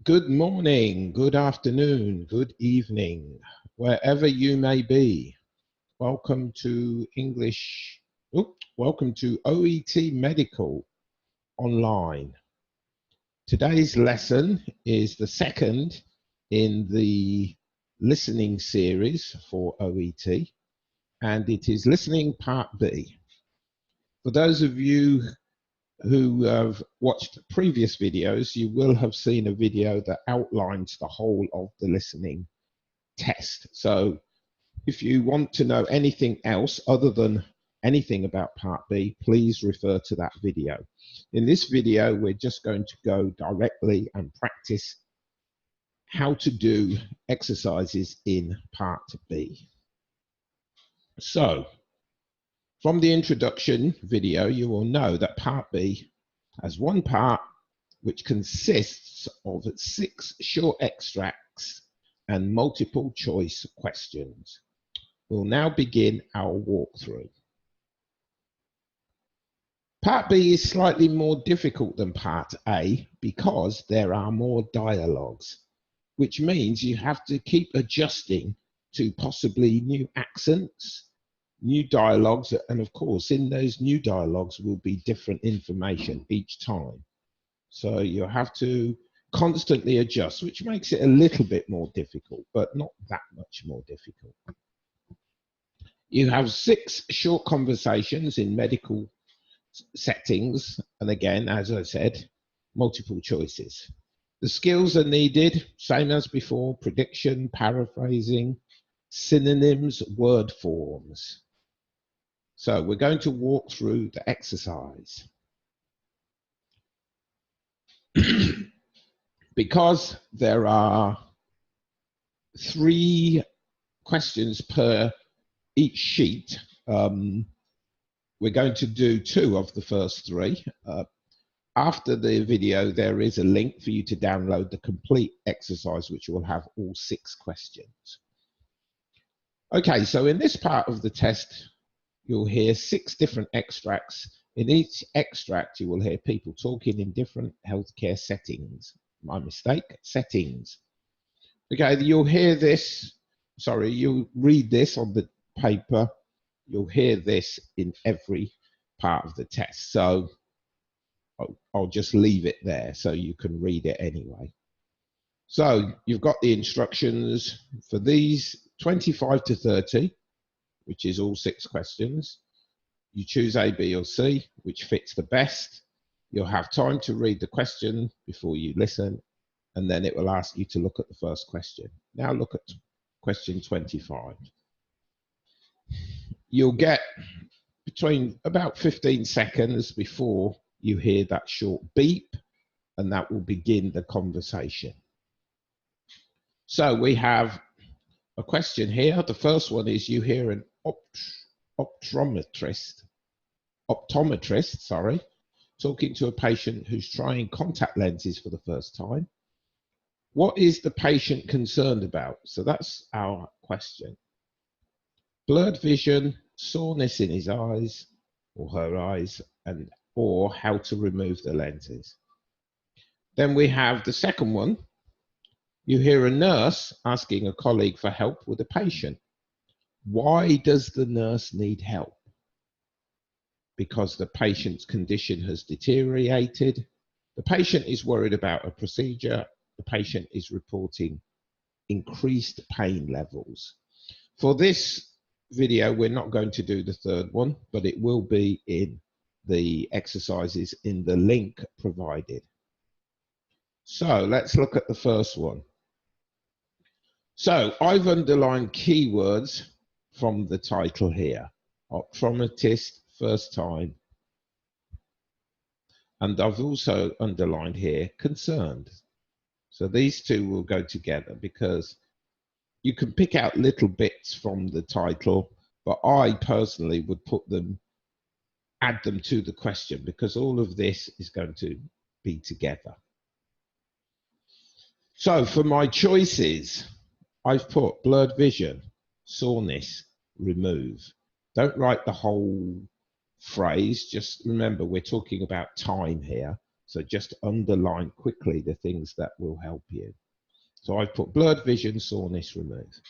Good morning, good afternoon, good evening, wherever you may be. Welcome to welcome to OET Medical Online. Today's lesson is the second in the listening series for OET, and it is Listening Part B. For those of you who have watched previous videos, you will have seen a video that outlines the whole of the listening test. So if you want to know anything else other than anything about Part B, please refer to that video. In this video, we're just going to go directly and practice how to do exercises in Part B. So, from the introduction video, you will know that Part B has one part which consists of 6 short extracts and multiple choice questions. We'll now begin our walkthrough. Part B is slightly more difficult than Part A because there are more dialogues, which means you have to keep adjusting to possibly new accents, new dialogues, and of course in those new dialogues will be different information each time. So you have to constantly adjust, which makes it a little bit more difficult, but not that much more difficult. You have 6 short conversations in medical settings, and again, as I said, multiple choices. The skills are needed, same as before: prediction, paraphrasing, synonyms, word forms. So we're going to walk through the exercise. Because there are 3 questions per each sheet, we're going to do 2 of the first 3. After the video, there is a link for you to download the complete exercise, which will have all 6 questions. Okay, so in this part of the test, you'll hear 6 different extracts. In each extract, you will hear people talking in different healthcare settings. My mistake, settings. Okay, you'll hear this, you'll read this on the paper. You'll hear this in every part of the test. So I'll just leave it there so you can read it anyway. So you've got the instructions for these 25 to 30, which is all 6 questions. You choose A, B, or C, which fits the best. You'll have time to read the question before you listen, and then it will ask you to look at the first question. Now look at question 25. You'll get between about 15 seconds before you hear that short beep, and that will begin the conversation. So we have a question here. The first one is: you hear an optometrist, talking to a patient who's trying contact lenses for the first time. What is the patient concerned about? So that's our question. Blurred vision, soreness in his eyes or her eyes, or how to remove the lenses. Then we have the second one. You hear a nurse asking a colleague for help with a patient. Why does the nurse need help? Because the patient's condition has deteriorated. The patient is worried about a procedure. The patient is reporting increased pain levels. For this video, we're not going to do the third one, but it will be in the exercises in the link provided. So let's look at the first one. So I've underlined keywords from the title here: optometrist, first time. And I've also underlined here concerned. So these 2 will go together because you can pick out little bits from the title, but I personally would add them to the question because all of this is going to be together. So for my choices, I've put blurred vision, soreness, remove. Don't write the whole phrase. Just remember, we're talking about time here. So just underline quickly the things that will help you. So I've put blurred vision, soreness, remove.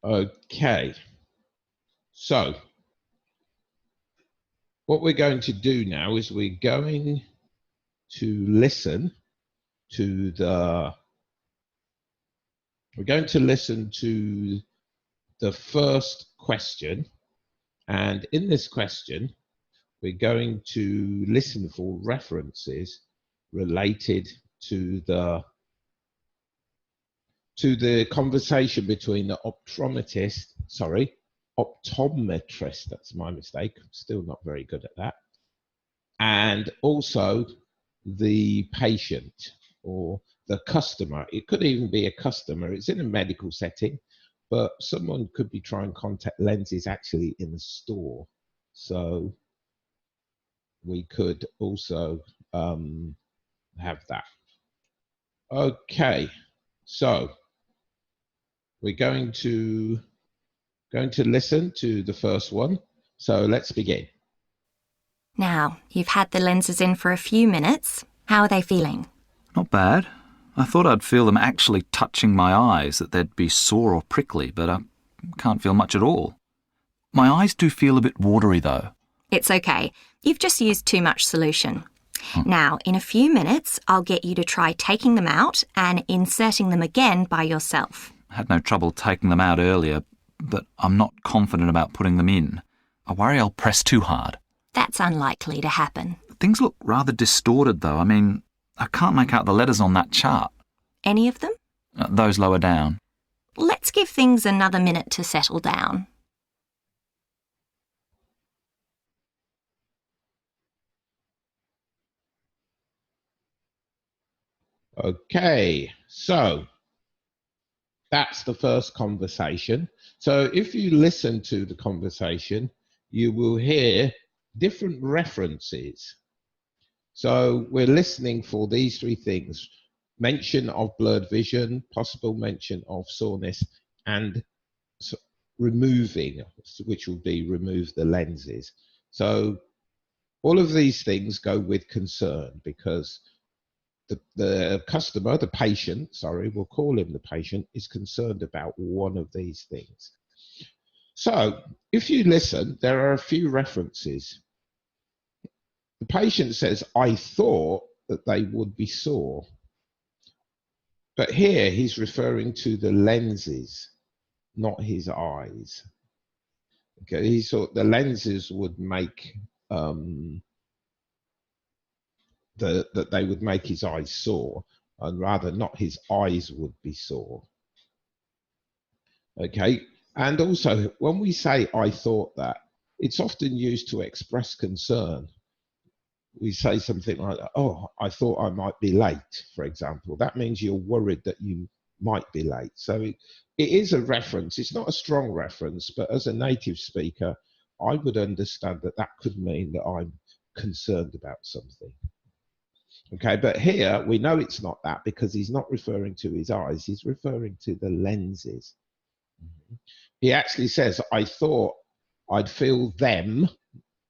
Okay. So what we're going to do now is we're going to listen to the first question, and in this question we're going to listen for references related to the conversation between the optometrist, that's my mistake, I'm still not very good at that, and also the patient or the customer. It could even be a customer. It's in a medical setting, but someone could be trying contact lenses actually in the store. So we could also have that. Okay, so we're going to listen to the first one. So let's begin. Now, you've had the lenses in for a few minutes. How are they feeling? Not bad. I thought I'd feel them actually touching my eyes, that they'd be sore or prickly, but I can't feel much at all. My eyes do feel a bit watery, though. It's okay. You've just used too much solution. Now, in a few minutes, I'll get you to try taking them out and inserting them again by yourself. I had no trouble taking them out earlier, but I'm not confident about putting them in. I worry I'll press too hard. That's unlikely to happen. Things look rather distorted, though. I mean, I can't make out the letters on that chart. Any of them? Those lower down. Let's give things another minute to settle down. Okay, so that's the first conversation. So if you listen to the conversation, you will hear different references. So we're listening for these three things: mention of blurred vision, possible mention of soreness, and removing, which will be remove the lenses. So all of these things go with concern, because the customer, the patient, sorry, we'll call him the patient, is concerned about one of these things. So if you listen, there are a few references. The patient says, I thought that they would be sore. But here he's referring to the lenses, not his eyes. Okay, he thought the lenses would make that they would make his eyes sore, and rather not his eyes would be sore. Okay, and also when we say I thought that, it's often used to express concern. We say something like, oh, I thought I might be late, for example. That means you're worried that you might be late. So it is a reference. It's not a strong reference, but as a native speaker, I would understand that that could mean that I'm concerned about something. Okay, but here we know it's not that, because he's not referring to his eyes, he's referring to the lenses. He actually says, I thought I'd feel them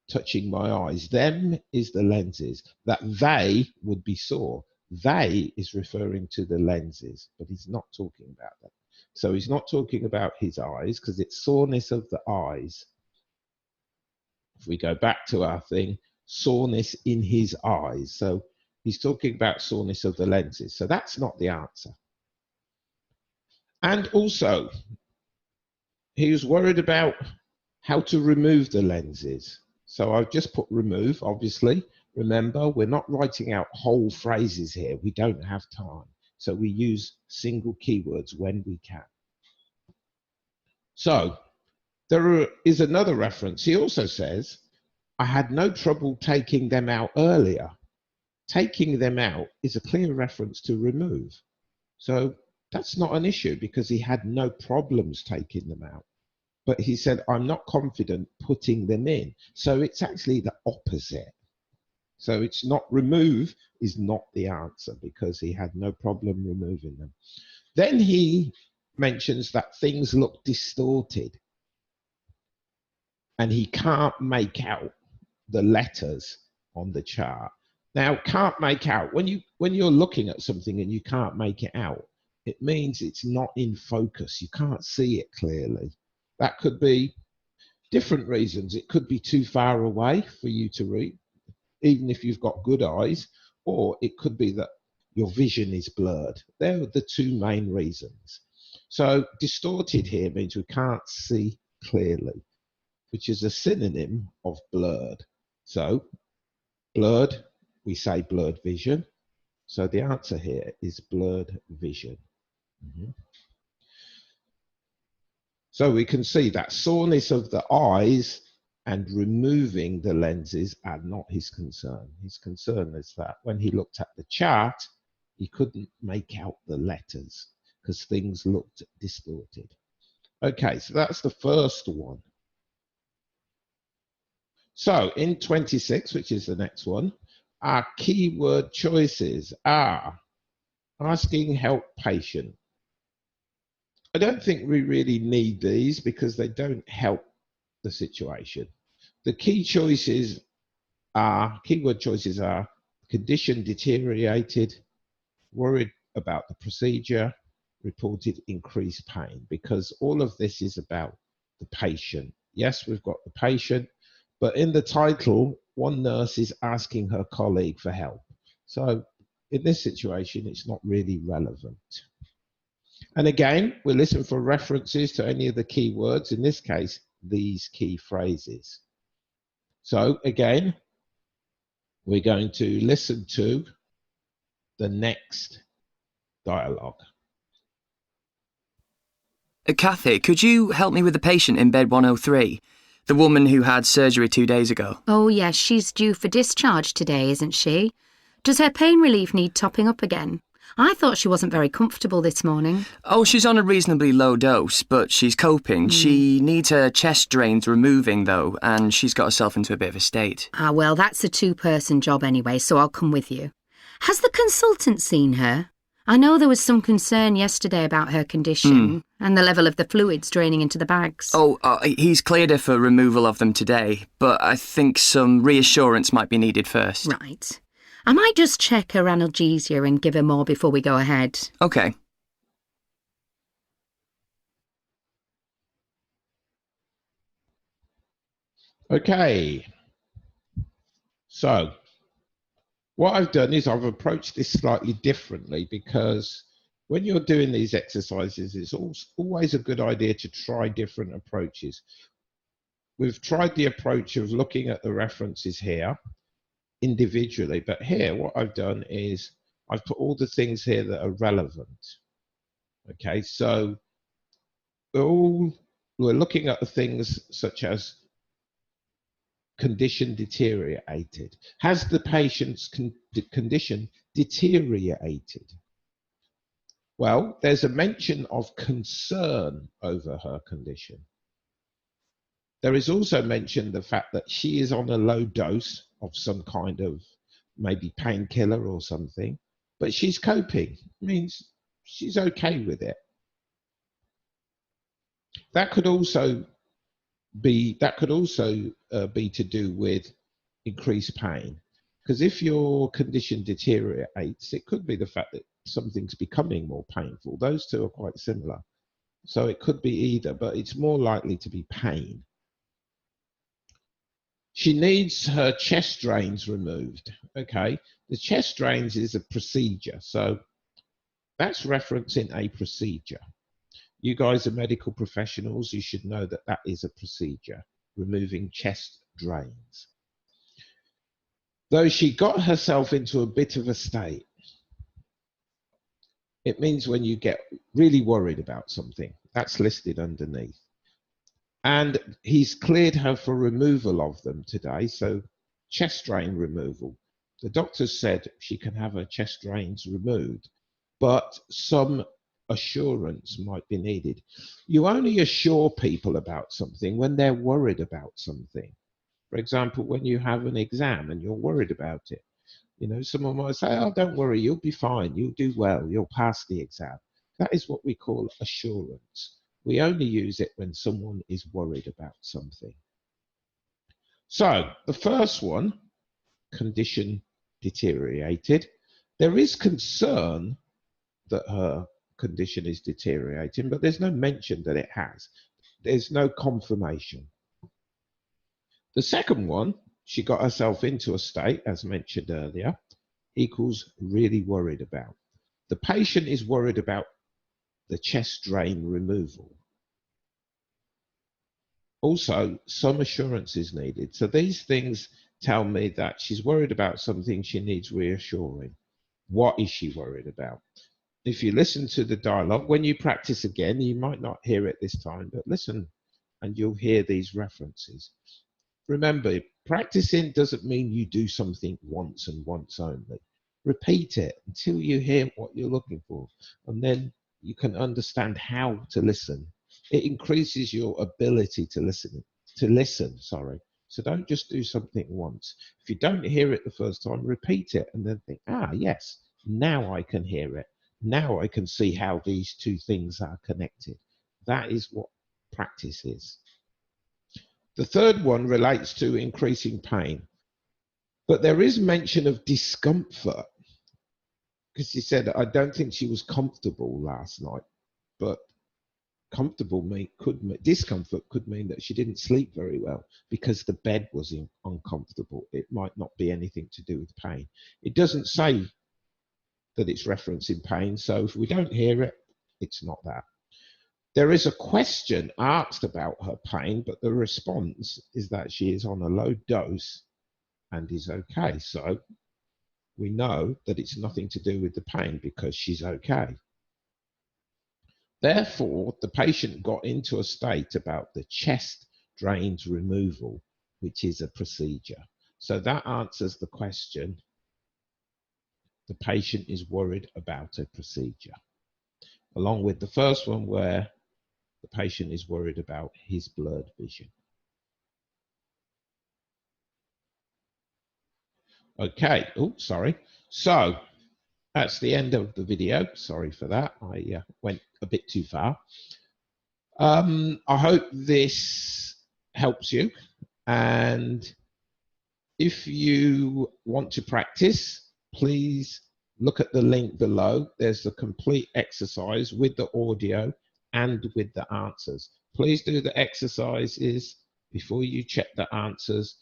touching my eyes. Them is the lenses, that they would be sore. They is referring to the lenses, but he's not talking about that. So he's not talking about his eyes, because it's soreness of the eyes. If we go back to our thing, soreness in his eyes. So he's talking about soreness of the lenses. So that's not the answer. And also, he was worried about how to remove the lenses. So I've just put remove, obviously. Remember, we're not writing out whole phrases here. We don't have time. So we use single keywords when we can. So there is another reference. He also says, I had no trouble taking them out earlier. Taking them out is a clear reference to remove. So that's not an issue, because he had no problems taking them out. But he said, I'm not confident putting them in. So it's actually the opposite. So it's not remove is not the answer, because he had no problem removing them. Then he mentions that things look distorted and he can't make out the letters on the chart. Now, can't make out. When you're looking at something and you can't make it out, it means it's not in focus. You can't see it clearly. That could be different reasons. It could be too far away for you to read, even if you've got good eyes, or it could be that your vision is blurred. They're the two main reasons. So distorted here means we can't see clearly, which is a synonym of blurred. So blurred, we say blurred vision. So the answer here is blurred vision. So we can see that soreness of the eyes and removing the lenses are not his concern. His concern is that when he looked at the chart, he couldn't make out the letters because things looked distorted. Okay, so that's the first one. So in 26, which is the next one, our keyword choices are asking help patient. I don't think we really need these because they don't help the situation. The keyword choices are condition deteriorated, worried about the procedure, reported increased pain, because all of this is about the patient. Yes, we've got the patient, but in the title, one nurse is asking her colleague for help. So in this situation, it's not really relevant. And again, we'll listen for references to any of the key words, in this case, these key phrases. So again, we're going to listen to the next dialogue. Kathy, could you help me with the patient in bed 103? The woman who had surgery 2 days ago. Oh, yes, she's due for discharge today, isn't she? Does her pain relief need topping up again? I thought she wasn't very comfortable this morning. Oh, she's on a reasonably low dose, but she's coping. She needs her chest drains removing, though, and she's got herself into a bit of a state. Ah, well, that's a two-person job anyway, so I'll come with you. Has the consultant seen her? I know there was some concern yesterday about her condition and the level of the fluids draining into the bags. Oh, he's cleared her for removal of them today, but I think some reassurance might be needed first. Right. I might just check her analgesia and give her more before we go ahead. Okay. Okay. So what I've done is I've approached this slightly differently, because when you're doing these exercises, it's always a good idea to try different approaches. We've tried the approach of looking at the references here individually, but here what I've done is I've put all the things here that are relevant. Okay, so we're looking at the things such as condition deteriorated. Has the patient's condition deteriorated? Well, there's a mention of concern over her condition. There is also mentioned the fact that she is on a low dose of some kind of maybe painkiller or something, but she's coping. It means she's okay with it. That could also be to do with increased pain, because if your condition deteriorates, it could be the fact that something's becoming more painful. Those two are quite similar, so it could be either, but it's more likely to be pain. She needs her chest drains removed. Okay, the chest drains is a procedure, so that's referencing a procedure. You guys are medical professionals, you should know that that is a procedure, removing chest drains. Though she got herself into a bit of a state, it means when you get really worried about something, that's listed underneath. And he's cleared her for removal of them today, so chest drain removal. The doctor said she can have her chest drains removed, but some assurance might be needed. You only assure people about something when they're worried about something. For example, when you have an exam and you're worried about it, you know, someone might say, oh, don't worry, you'll be fine, you'll do well, you'll pass the exam. That is what we call assurance. We only use it when someone is worried about something. So the first one, condition deteriorated. There is concern that her condition is deteriorating, but there's no mention that it has. There's no confirmation. The second one, she got herself into a state, as mentioned earlier, equals really worried about. The patient is worried about the chest drain removal. Also, some assurance is needed. So these things tell me that she's worried about something, she needs reassuring. What is she worried about? If you listen to the dialogue, when you practice again, you might not hear it this time, but listen and you'll hear these references. Remember, practicing doesn't mean you do something once and once only. Repeat it until you hear what you're looking for, and then you can understand how to listen. It increases your ability to listen. So don't just do something once. If you don't hear it the first time, repeat it and then think, yes, now I can hear it. Now I can see how these two things are connected. That is what practice is. The third one relates to increasing pain. But there is mention of discomfort, because she said, I don't think she was comfortable last night. But discomfort could mean that she didn't sleep very well because the bed was uncomfortable. It might not be anything to do with pain. It doesn't say that it's referencing pain, so if we don't hear it, it's not that. There is a question asked about her pain, but the response is that she is on a low dose and is okay. So we know that it's nothing to do with the pain because she's okay. Therefore, the patient got into a state about the chest drains removal, which is a procedure. So that answers the question. The patient is worried about a procedure, along with the first one where the patient is worried about his blurred vision. Okay, sorry. So that's the end of the video. Sorry for that. I went a bit too far. I hope this helps you. And if you want to practice, please look at the link below. There's the complete exercise with the audio and with the answers. Please do the exercises before you check the answers.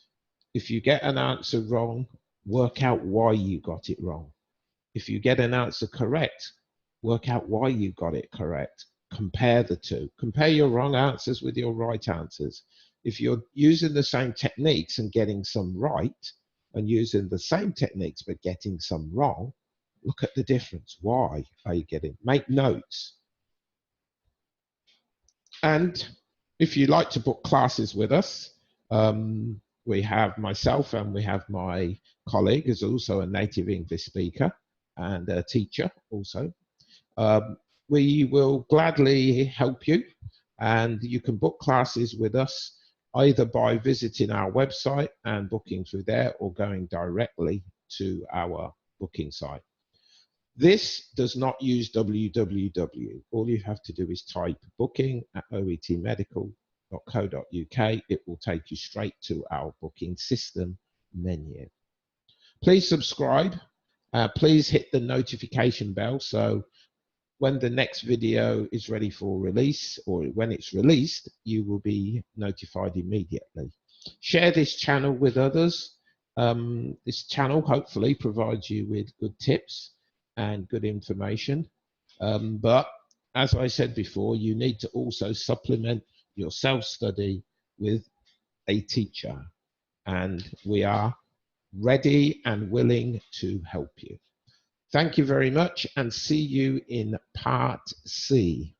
If you get an answer wrong, work out why you got it wrong. If you get an answer correct, work out why you got it correct. Compare the two. Compare your wrong answers with your right answers. If you're using the same techniques and getting some right, and using the same techniques but getting some wrong, look at the difference. Why are you getting? Make notes. And if you'd like to book classes with us, we have myself and we have my colleague who's also a native English speaker and a teacher also. We will gladly help you, and you can book classes with us either by visiting our website and booking through there or going directly to our booking site. This does not use www. All you have to do is type booking at oetmedical.co.uk. It will take you straight to our booking system menu. Please subscribe. Please hit the notification bell so when the next video is ready for release, or when it's released, you will be notified immediately. Share this channel with others. This channel hopefully provides you with good tips and good information. But as I said before, you need to also supplement your self-study with a teacher. And we are ready and willing to help you. Thank you very much, and see you in part C.